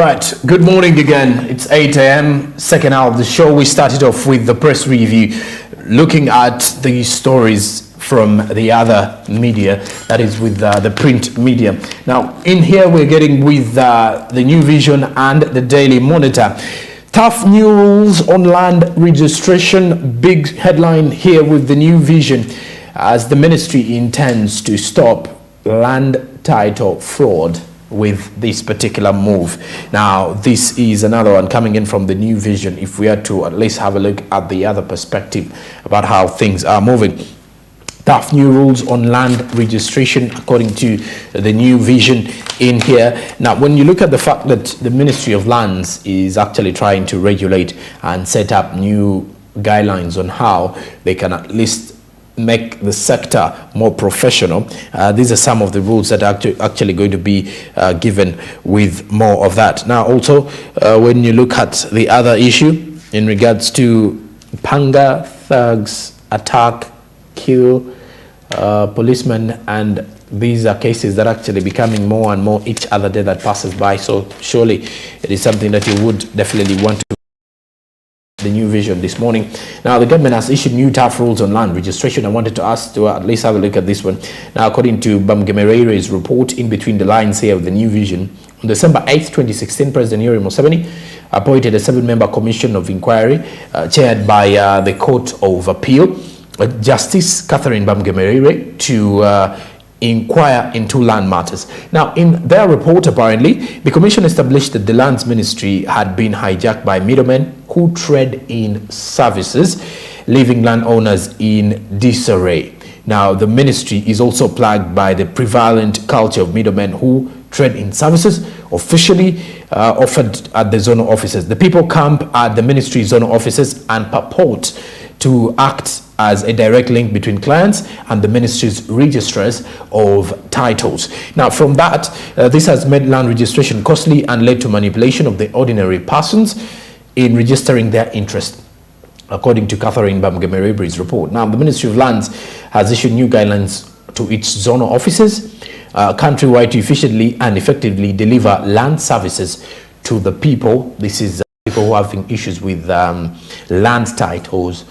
Right, good morning again. It's 8 a.m. Second hour of the show. We started off with the press review, looking at the stories from the other media, that is with the print media. Now, in here we're getting with the New Vision and the Daily Monitor. Tough new rules on land registration. Big headline here with the New Vision, as the ministry intends to stop land title fraud with this particular move. Now, this is another one coming in from the New Vision, if we are to at least have a look at the other perspective about how things are moving. Tough new rules on land registration, according to the New Vision in here. Now, when you look at the fact that the Ministry of Lands is actually trying to regulate and set up new guidelines on how they can at least make the sector more professional, these are some of the rules that are actually going to be given with more of that. Now, also, when you look at the other issue in regards to panga, thugs, attack, kill policemen, and these are cases that are actually becoming more and more each other day that passes by. So surely it is something that you would definitely want to. The New Vision this morning. Now, the government has issued new tough rules on land registration. I wanted to ask to at least have a look at this one. Now, according to Bamgemereire's report, in between the lines here of the New Vision, on December 8th, 2016, President Yoweri Museveni appointed a 7-member commission of inquiry chaired by the Court of Appeal, Justice Catherine Bamgemereire, to inquire into land matters. Now, in their report, apparently, the commission established that the lands ministry had been hijacked by middlemen who trade in services, leaving landowners in disarray. Now, the ministry is also plagued by the prevalent culture of middlemen who trade in services officially offered at the zonal offices. The people camp at the ministry zonal offices and purport to act as a direct link between clients and the ministry's registrars of titles. Now, from that, this has made land registration costly and led to manipulation of the ordinary persons in registering their interest, according to Catherine Bamgemereire's report. Now, the Ministry of Lands has issued new guidelines to its zonal offices countrywide to efficiently and effectively deliver land services to the people. This is people who are having issues with land titles,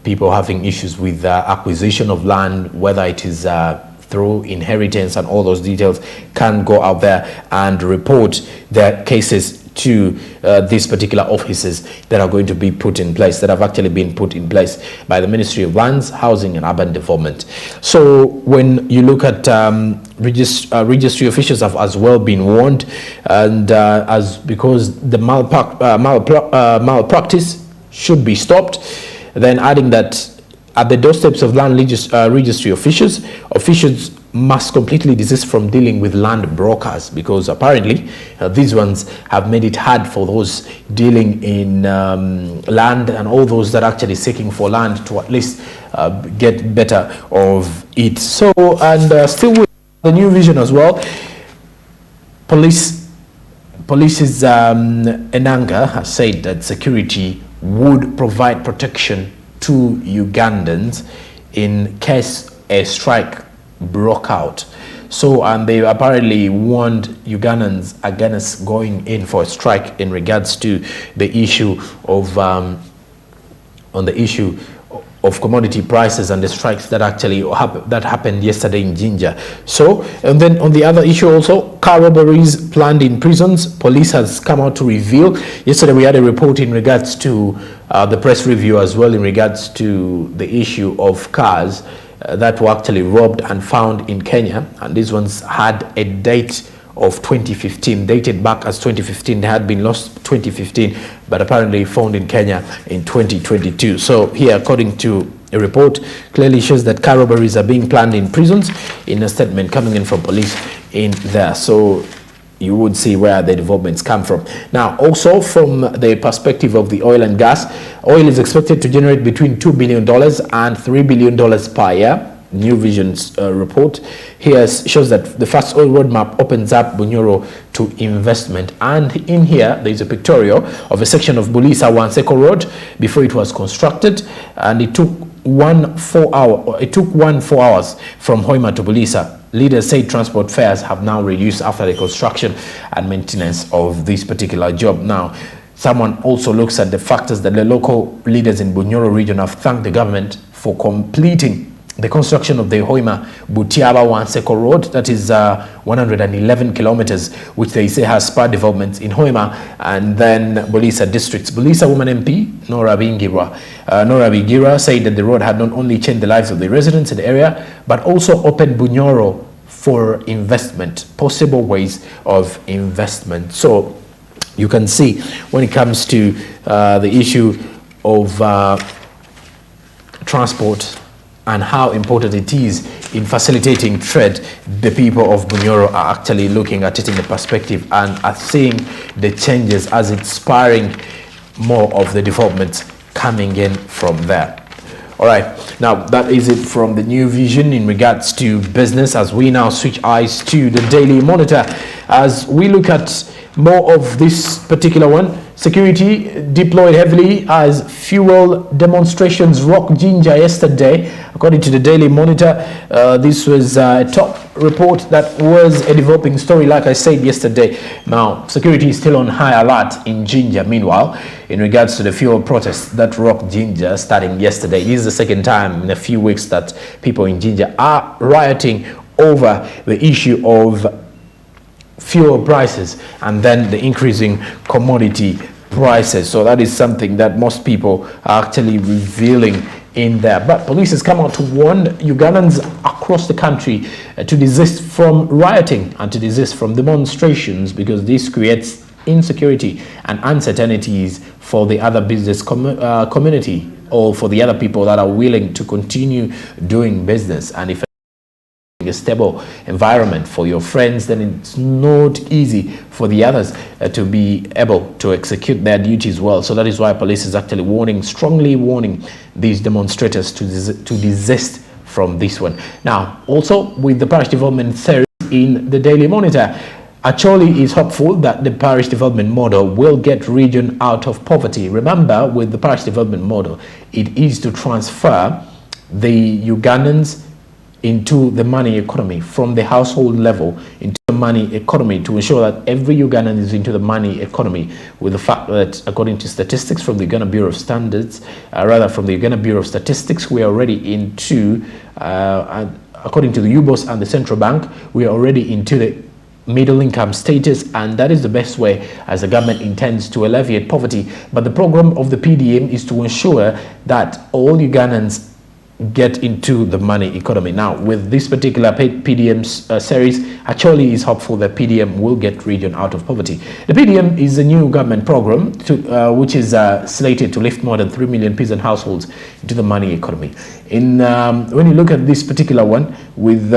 people having issues with acquisition of land, whether it is through inheritance, and all those details can go out there and report their cases to these particular offices that are going to be put in place, that have actually been put in place by the Ministry of Lands, Housing and Urban Development. So when you look at registry officials have as well been warned, and because the malpractice should be stopped, then adding that at the doorsteps of land registry officials must completely desist from dealing with land brokers, because apparently these ones have made it hard for those dealing in land and all those that are actually seeking for land to at least get better of it. So, and still with the New Vision as well, police's Enanga has said that security would provide protection to Ugandans in case a strike broke out. So, and they apparently warned Ugandans against going in for a strike in regards to the issue of on the issue of commodity prices and the strikes that actually happened yesterday in Jinja. So, and then on the other issue also, car robberies planned in prisons. Police has come out to reveal. Yesterday we had a report in regards to the press review as well, in regards to the issue of cars that were actually robbed and found in Kenya, and these ones had a date of 2015, dated back as 2015. They had been lost 2015, but apparently found in Kenya in 2022. So here, according to a report, clearly shows that car robberies are being planned in prisons, in a statement coming in from police in there. So you would see where the developments come from. Now, also from the perspective of the oil and gas, oil is expected to generate between $2 billion and $3 billion per year. New Vision's report here shows that the first oil roadmap opens up Bunyoro to investment, and in here there is a pictorial of a section of Bulisa Wanseko Road before it was constructed, and it took 4 hours from Hoima to Bulisa. leaders say transport fares have now reduced after the construction and maintenance of this particular job. Now, someone also looks at the factors that the local leaders in Bunyoro region have thanked the government for completing the construction of the Hoima-Butiaba-Wanseko Road, that is 111 kilometers, which they say has spurred developments in Hoima and then Bulisa districts. Bulisa woman MP, Nora Bigira, said that the road had not only changed the lives of the residents in the area, but also opened Bunyoro for investment, possible ways of investment. So you can see when it comes to the issue of transport and how important it is in facilitating trade, the people of Bunyoro are actually looking at it in the perspective and are seeing the changes as it's spurring more of the developments coming in from there. All right, now that is it from the New Vision in regards to business, as we now switch eyes to the Daily Monitor as we look at more of this particular one. Security deployed heavily as fuel demonstrations rocked Jinja yesterday, according to the Daily Monitor. This was a top report that was a developing story, like I said yesterday. Now, security is still on high alert in Jinja, meanwhile, in regards to the fuel protests that rocked Jinja starting yesterday. This is the second time in a few weeks that people in Jinja are rioting over the issue of fuel prices and then the increasing commodity prices. So that is something that most people are actually revealing in there. But police has come out to warn Ugandans across the country to desist from rioting and to desist from demonstrations, because this creates insecurity and uncertainties for the other business community, or for the other people that are willing to continue doing business. And if a stable environment for your friends, then it's not easy for the others to be able to execute their duties well. So that is why police is actually strongly warning these demonstrators to desist from this one. Now, also with the parish development series in the Daily Monitor, Acholi is hopeful that the parish development model will get region out of poverty. Remember, with the parish development model, it is to transfer the Ugandans into the money economy, from the household level into the money economy, to ensure that every Ugandan is into the money economy, with the fact that according to statistics from the Uganda Bureau of Statistics, we are already into, according to the UBOS and the Central Bank, we are already into the middle income status, and that is the best way as the government intends to alleviate poverty. But the program of the PDM is to ensure that all Ugandans get into the money economy. Now, with this particular PDM series, Acholi is hopeful that PDM will get region out of poverty. The PDM is a new government program which is slated to lift more than 3 million peasant households into the money economy. When you look at this particular one with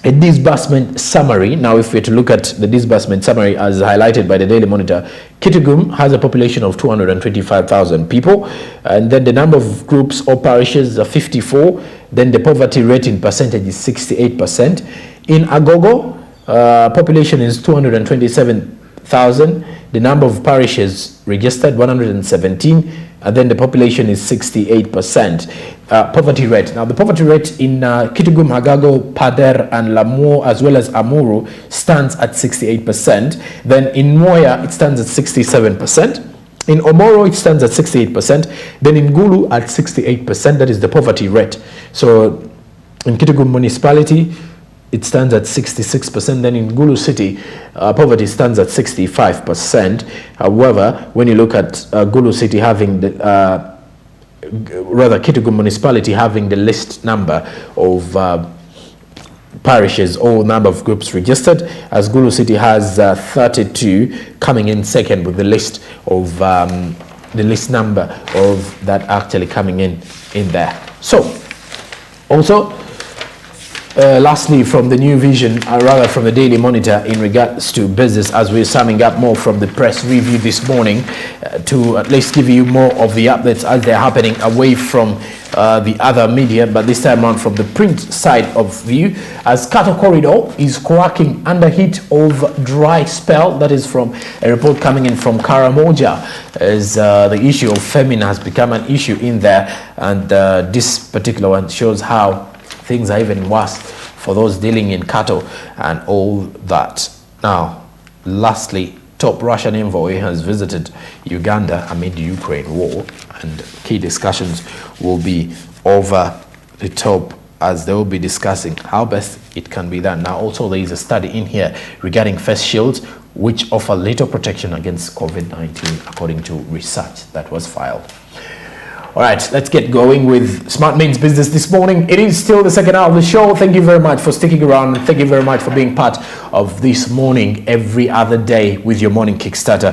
a disbursement summary. Now, if we're to look at the disbursement summary as highlighted by the Daily Monitor, Kitgum has a population of 225,000 people, and then the number of groups or parishes are 54. Then the poverty rate in percentage is 68%. In Agogo, population is 227,000. The number of parishes registered 117, and then the population is 68%. Poverty rate. Now, the poverty rate in Kitgum, Hagago, Pader, and Lamu, as well as Amuru, stands at 68%. Then in Moya, it stands at 67%. In Omoro, it stands at 68%. Then in Gulu, at 68%. That is the poverty rate. So in Kitgum municipality, it stands at 66%. Then in Gulu city, poverty stands at 65%. However, when you look at Gulu city having the Kitgum municipality having the least number of parishes or number of groups registered, as Gulu city has 32, coming in second with the list of the least number of that actually coming in there. So also, lastly, from the New Vision, or rather from the Daily Monitor, in regards to business, as we're summing up more from the press review this morning, to at least give you more of the updates as they're happening away from the other media, but this time around from the print side of view, as Cattle Corridor is cracking under heat of dry spell. That is from a report coming in from Karamoja, as the issue of famine has become an issue in there, and this particular one shows how things are even worse for those dealing in cattle and all that. Now, lastly, top Russian envoy has visited Uganda amid Ukraine war, and key discussions will be over the top as they will be discussing how best it can be done. Now, also there is a study in here regarding face shields which offer little protection against COVID-19 according to research that was filed. All right, let's get going with Smart Means Business this morning. It is still the second hour of the show. Thank you very much for sticking around. Thank you very much for being part of this morning every other day with your morning Kickstarter.